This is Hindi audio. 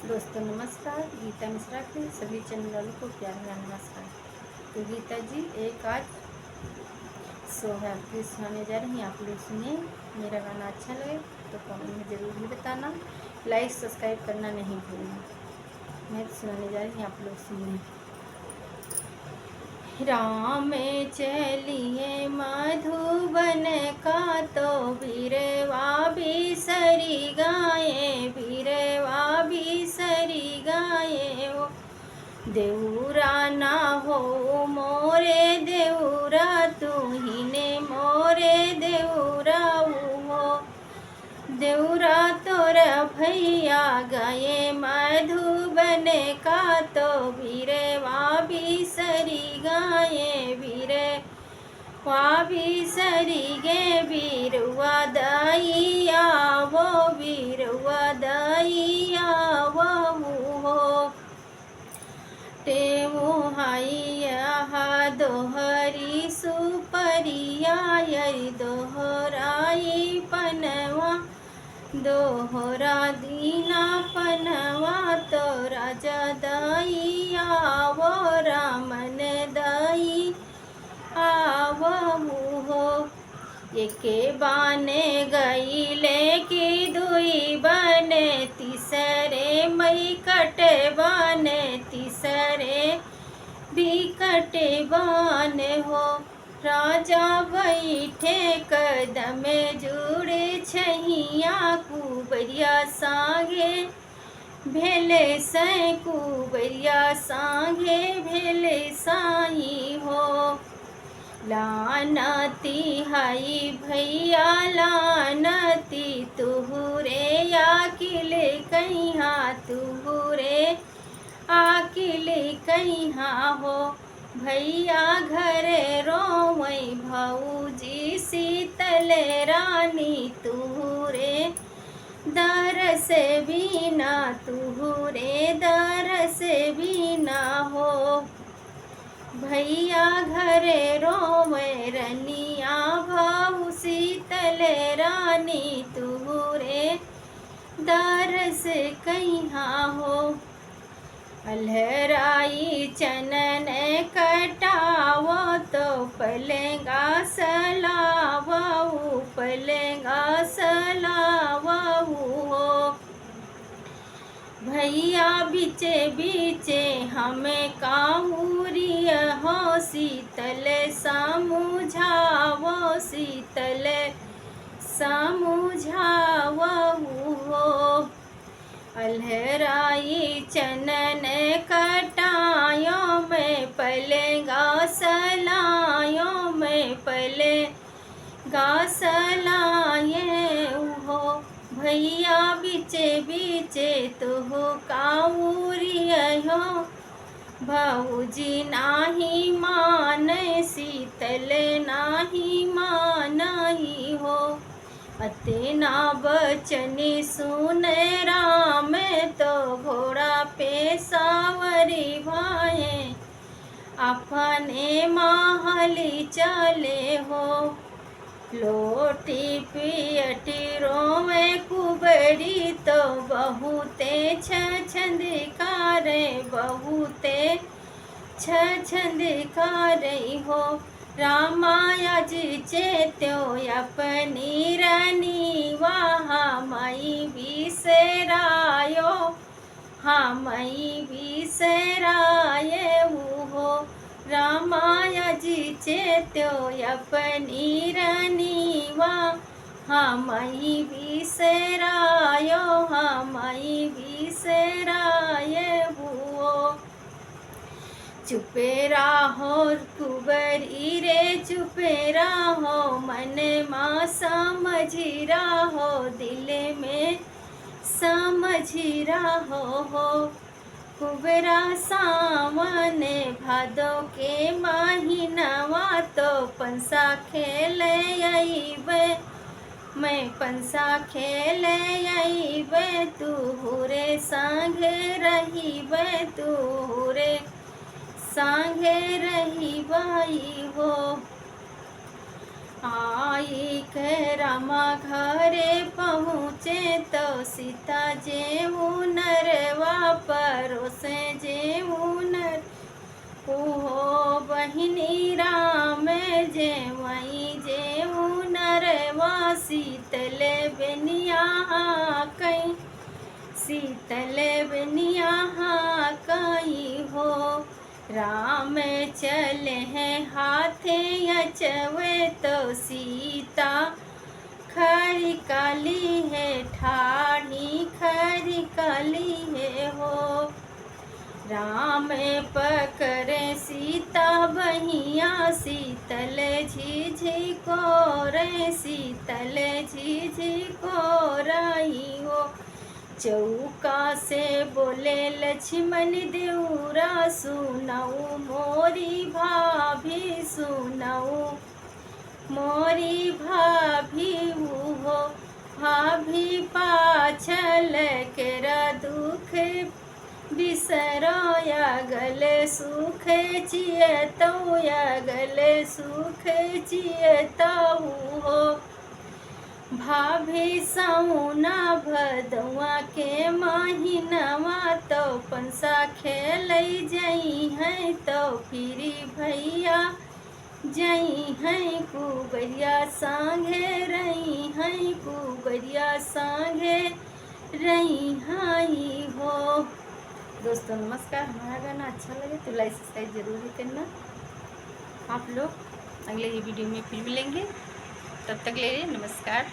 दोस्तों नमस्कार। गीता मिश्रा के सभी चैनल वालों को प्यार भरा नमस्कार। तो गीता जी एक आज सो है आपकी सुनाने जा रही हैं। आप लोग सुनिए, मेरा गाना अच्छा लगे तो कमेंट में ज़रूर भी बताना, लाइक सब्सक्राइब करना नहीं भूलना। मैं सुनाने जा रही हूँ, आप लोग सुनिए। राम चलिए मधुबन का तो बीरवा बिसरी गाए, बीरवा बिसरी गाए ओ देउरा ना हो मोरे देउरा, तू ही ने मोरे देउरा हो देउरा तोरा भैया गए मधुबन का तो बीरवा बिसरी गाए, बीरे वा बिसरी गे बीरवा दैया वो बीरवा दैया वो हो टेवो हाइया दोहरी सुपरिया यरी दोहराई पनवा, दोहरा दीना पनवा तो राजा दाई आवो रामन दाई आवो हो एके बाने गईले की दुई बने तीसरे मई कटे बाने तीसरे भी कटे बान हो राजा बैठे कदम जुड़े छहिया कुबरिया सांगे भेले सै कुबरिया सांगे भेले साई हो लानती हाई भैया लानती तुहुरे आकिले कहिया तुहुरे आकिले कहिया हो भैया घरे रोवई भौजी शीतल रानी तुहुरे दरस बिना तुहुरे दरस बिना हो भैया घरे रोवे रनिया भाऊ शीतल रानी तुहुरे दरस कहिया हो अलहराई चनन कटावो तो पलेगा सलावू पलेगा सलावू हो भैया बीचे बीचे हमें काहुरिय हो शीतल समझावो शीतल समझावो हो अलहराई चनन कटायो में पलेगा सलायो में पलेगा सलाये हो भैया बीचे बीचे तुह काउरिय हो भौजी नाही मान शीतल नाही मानही हो अतेना बचन सुन राम तो घोड़ा पे सावरी भाए अपने महली चले हो लोटी पियटी रोवे कुबरी तो बहुते छंदकारे बहुते छंदकारे हो रामाया जी चेत्यो अपनी रानी वहा मई बिसरायो हाँ मई बिसराये हो रामाया जी चेत्यो अपनी रानी वहा मई बिसरायो हाँ मई बिसराये हो चुपे रहो कुबरी रे चुपे रहो मन माँ समझी रहो दिल में समझी रहो हो कुबरा सामने भादो के महीनवा तो पंसा खेल अइबे मैं पंसा खेल अइबे तुहुरे संगे रहिबे तुहुरे संगे रही बाई हो आई के रामा घरे पहुँचे तो सीता जेऊ न नरवा परोसे जेऊ नर हो बहिनी राम जेवई जेऊ नरवा शीतल बेनिया कई शीतल बेनिया कई हो राम चले हैं हाथे अचवे तो सीता खरी काली है ठाड़ी खरी काली है हो राम पकड़े सीता बहिया शीतल झिझी को रे शीतल झिझी को रही हो चौका से बोले लक्ष्मण देउरा सुनाऊ मोरी भाभी सुनाऊ मोरी भाभी हो भाभी पाछल केरा दुख बिसरो या गले सुख चियतऊ या गले सुख चियतऊ हो भाभी सौना भदवा के महीनवा तो पंसा खेल जई हैं तो फिरी भैया जई हैं कुबरिया संगे रही हैं कुबरिया संगे रही हाई हो। दोस्तों नमस्कार, हमारा गाना अच्छा लगे तो लाइक सब्सक्राइब जरूर ही करना आप लोग। अगले ये वीडियो में फिर मिलेंगे, तब तक ले नमस्कार।